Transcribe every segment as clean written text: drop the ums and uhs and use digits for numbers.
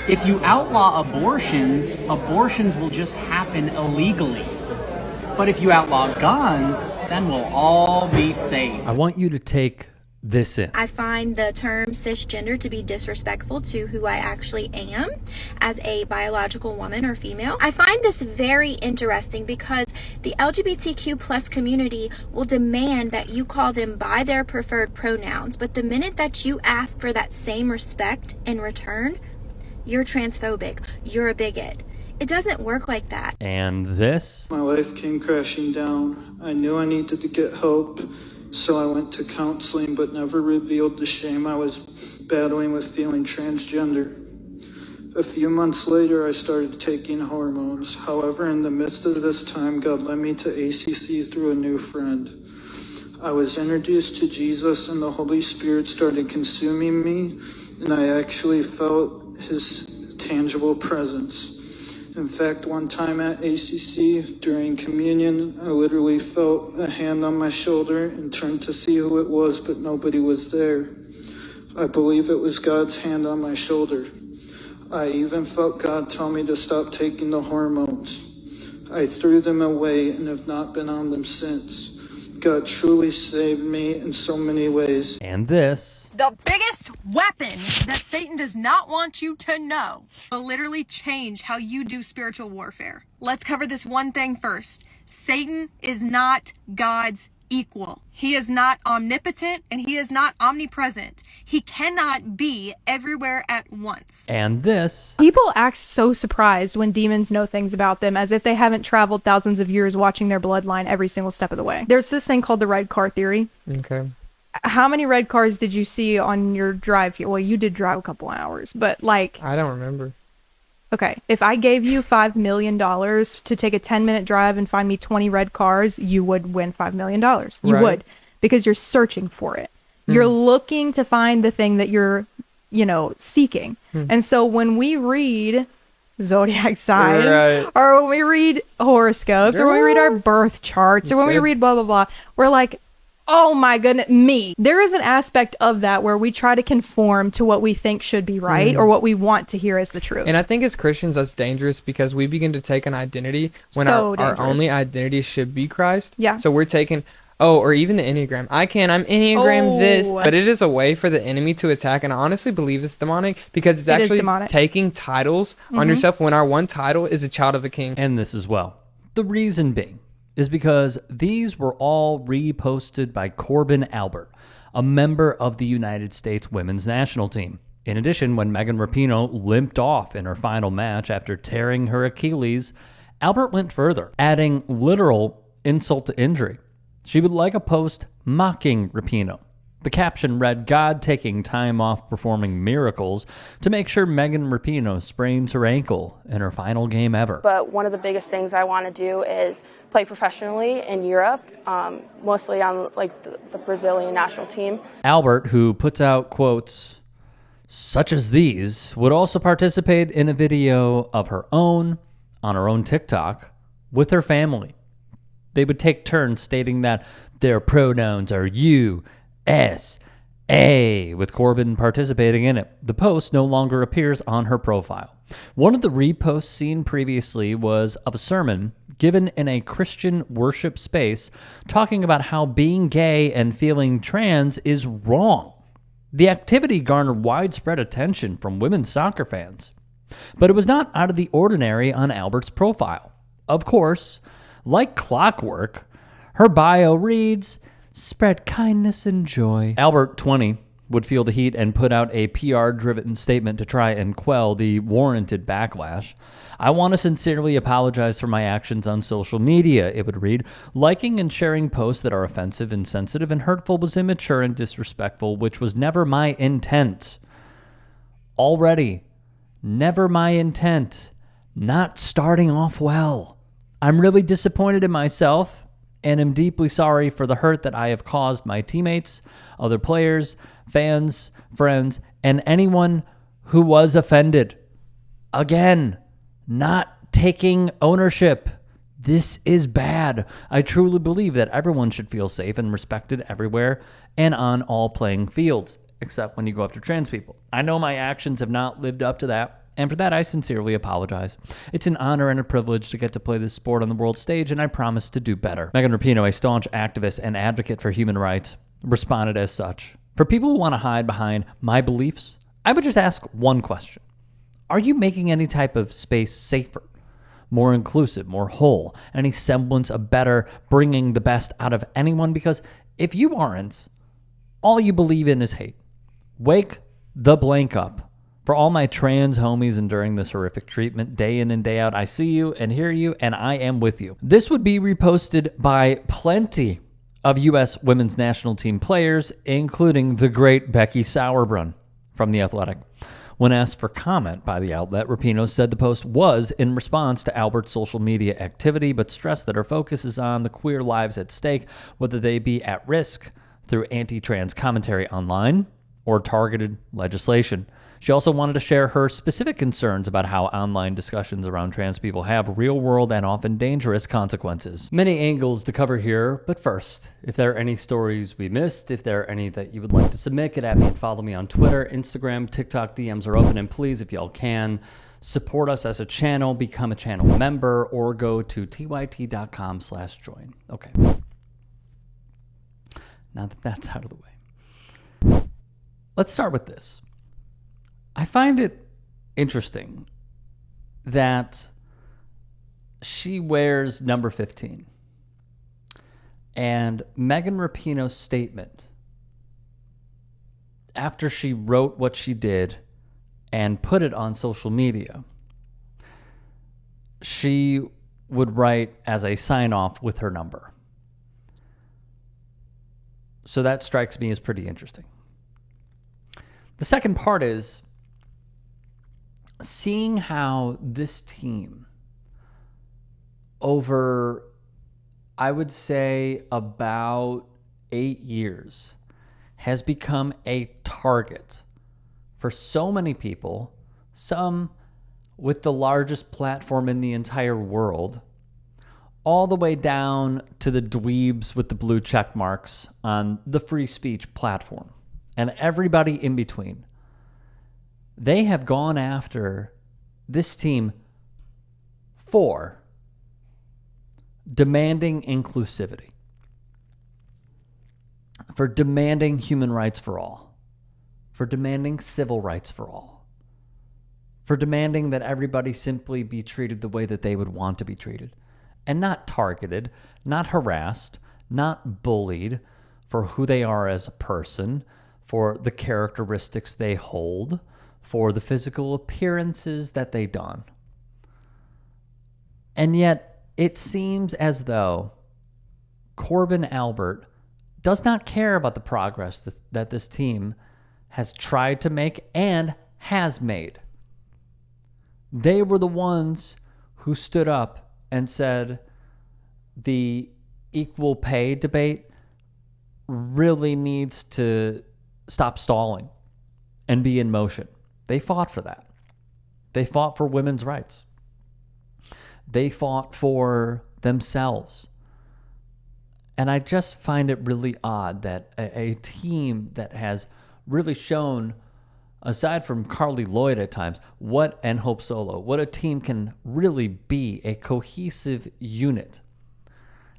If you outlaw abortions, abortions will just happen illegally. But if you outlaw guns, then we'll all be safe. I want you to take this in. I find the term cisgender to be disrespectful to who I actually am as a biological woman or female. I find this very interesting because the LGBTQ plus community will demand that you call them by their preferred pronouns, but the minute that you ask for that same respect in return, you're transphobic, you're a bigot. It doesn't work like that. And this? My life came crashing down. I knew I needed to get help, so I went to counseling, but never revealed the shame I was battling with feeling transgender. A few months later, I started taking hormones. However, in the midst of this time, God led me to ACC through a new friend. I was introduced to Jesus, and the Holy Spirit started consuming me, and I actually felt his tangible presence. In fact, one time at ACC, during communion, I literally felt a hand on my shoulder and turned to see who it was, but nobody was there. I believe it was God's hand on my shoulder. I even felt God tell me to stop taking the hormones. I threw them away and have not been on them since. God truly saved me in so many ways. And this. The biggest weapon that Satan does not want you to know will literally change how you do spiritual warfare. Let's cover this one thing first. Satan is not God's equal. He is not omnipotent and he is not omnipresent. He cannot be everywhere at once. And this. People act so surprised when demons know things about them as if they haven't traveled thousands of years watching their bloodline every single step of the way. There's this thing called the red car theory. Okay. How many red cars did you see on your drive here? Well, you did drive a couple hours, but like... I don't remember. Okay, if I gave you $5 million to take a 10-minute drive and find me 20 red cars, you would win $5 million. You would, because you're searching for it. You're looking to find the thing that you're, seeking. And so when we read zodiac signs, or when we read horoscopes, or when we read our birth charts, or when we read blah, blah, blah, we're like, oh my goodness, me. There is an aspect of that where we try to conform to what we think should be right or what we want to hear as the truth. And I think as Christians, that's dangerous because we begin to take an identity when So our only identity should be Christ. Yeah. So we're taking, or even the Enneagram. I'm Enneagram this, but it is a way for the enemy to attack. And I honestly believe it's demonic because it's actually taking titles on yourself when our one title is a child of a king. And this as well. The reason being is because these were all reposted by Corbin Albert, a member of the United States women's national team. In addition, when Megan Rapinoe limped off in her final match after tearing her Achilles, Albert went further, adding literal insult to injury. She would like a post mocking Rapinoe. The caption read, God taking time off performing miracles to make sure Megan Rapinoe sprains her ankle in her final game ever. But one of the biggest things I want to do is play professionally in Europe, mostly on the Brazilian national team. Albert, who puts out quotes such as these, would also participate in a video of her own on her own TikTok with her family. They would take turns stating that their pronouns are you, S.A., with Corbin participating in it. The post no longer appears on her profile. One of the reposts seen previously was of a sermon given in a Christian worship space talking about how being gay and feeling trans is wrong. The activity garnered widespread attention from women's soccer fans. But it was not out of the ordinary on Albert's profile. Of course, like clockwork, her bio reads, spread kindness and joy. Albert, 20, would feel the heat and put out a PR-driven statement to try and quell the warranted backlash. I want to sincerely apologize for my actions on social media, it would read. Liking and sharing posts that are offensive, insensitive, and hurtful was immature and disrespectful, which was never my intent. Already, never my intent. Not starting off well. I'm really disappointed in myself and am deeply sorry for the hurt that I have caused my teammates, other players, fans, friends, and anyone who was offended. Again, not taking ownership. This is bad. I truly believe that everyone should feel safe and respected everywhere and on all playing fields, except when you go after trans people. I know my actions have not lived up to that, And for that, I sincerely apologize. It's an honor and a privilege to get to play this sport on the world stage, and I promise to do better. Megan Rapinoe, a staunch activist and advocate for human rights, responded as such. For people who want to hide behind my beliefs, I would just ask one question. Are you making any type of space safer, more inclusive, more whole, any semblance of better, bringing the best out of anyone? Because if you aren't, all you believe in is hate. Wake the blank up. For all my trans homies enduring this horrific treatment day in and day out, I see you and hear you, and I am with you. This would be reposted by plenty of U.S. women's national team players, including the great Becky Sauerbrunn from The Athletic. When asked for comment by the outlet, Rapinoe said the post was in response to Albert's social media activity, but stressed that her focus is on the queer lives at stake, whether they be at risk through anti-trans commentary online or targeted legislation. She also wanted to share her specific concerns about how online discussions around trans people have real-world and often dangerous consequences. Many angles to cover here, but first, if there are any stories we missed, if there are any that you would like to submit, get at me and follow me on Twitter, Instagram, TikTok. DMs are open, and please, if y'all can, support us as a channel, become a channel member, or go to tyt.com/join. Okay. Now that that's out of the way, let's start with this. I find it interesting that she wears number 15. And Megan Rapinoe's statement, after she wrote what she did and put it on social media, she would write as a sign-off with her number. So that strikes me as pretty interesting. The second part is seeing how this team over, I would say, about 8 years has become a target for so many people, some with the largest platform in the entire world, all the way down to the dweebs with the blue check marks on the free speech platform, and everybody in between. They have gone after this team for demanding inclusivity, for demanding human rights for all, for demanding civil rights for all, for demanding that everybody simply be treated the way that they would want to be treated, and not targeted, not harassed, not bullied for who they are as a person, for the characteristics they hold, for the physical appearances that they don. And yet, it seems as though Corbin Albert does not care about the progress that this team has tried to make and has made. They were the ones who stood up and said the equal pay debate really needs to stop stalling and be in motion. They fought for that. They fought for women's rights. They fought for themselves. And I just find it really odd that a team that has really shown, aside from Carly Lloyd at times, and Hope Solo, what a team can really be, a cohesive unit,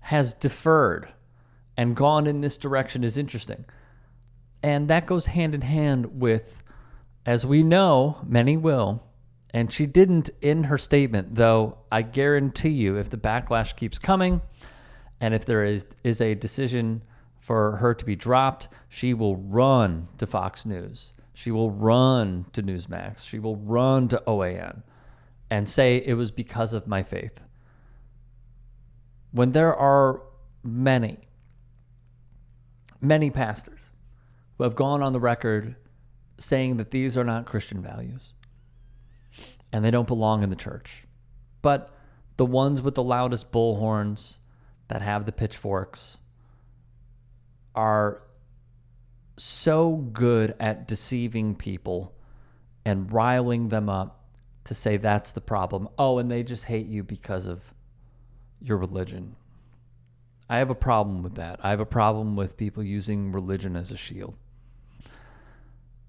has deferred and gone in this direction is interesting. And that goes hand in hand with, as we know, many will, and she didn't in her statement, though I guarantee you if the backlash keeps coming and if there is a decision for her to be dropped, she will run to Fox News. She will run to Newsmax. She will run to OAN and say it was because of my faith. When there are many pastors who have gone on the record saying that these are not Christian values and they don't belong in the church. But the ones with the loudest bullhorns that have the pitchforks are so good at deceiving people and riling them up to say that's the problem. Oh, and they just hate you because of your religion. I have a problem with that. I have a problem with people using religion as a shield.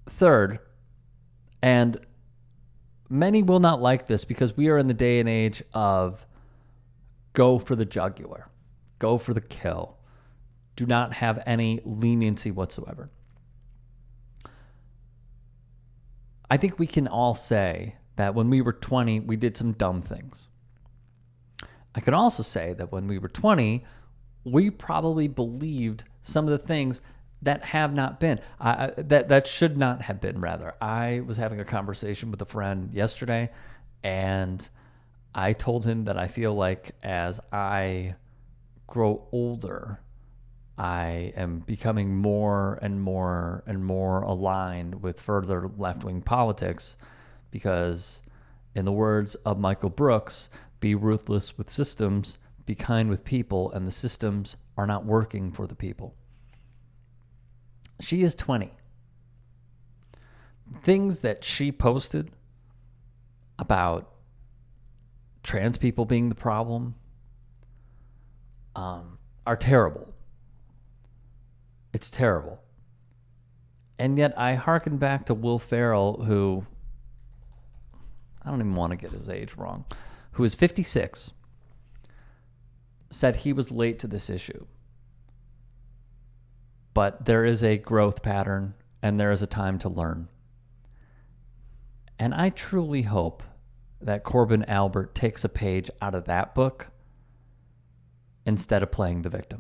Third, and many will not like this because we are in the day and age of go for the jugular, go for the kill, do not have any leniency whatsoever. I think we can all say that when we were 20, we did some dumb things. I can also say that when we were 20, we probably believed some of the things that have not been, that should not have been, rather. I was having a conversation with a friend yesterday, and I told him that I feel like as I grow older, I am becoming more and more and more aligned with further left-wing politics because, in the words of Michael Brooks, be ruthless with systems, be kind with people, and the systems are not working for the people. She is 20. Things that she posted about trans people being the problem are terrible. It's terrible. And yet I hearken back to Will Ferrell, who, I don't even want to get his age wrong, who is 56, said he was late to this issue. But there is a growth pattern and there is a time to learn. And I truly hope that Corbin Albert takes a page out of that book instead of playing the victim.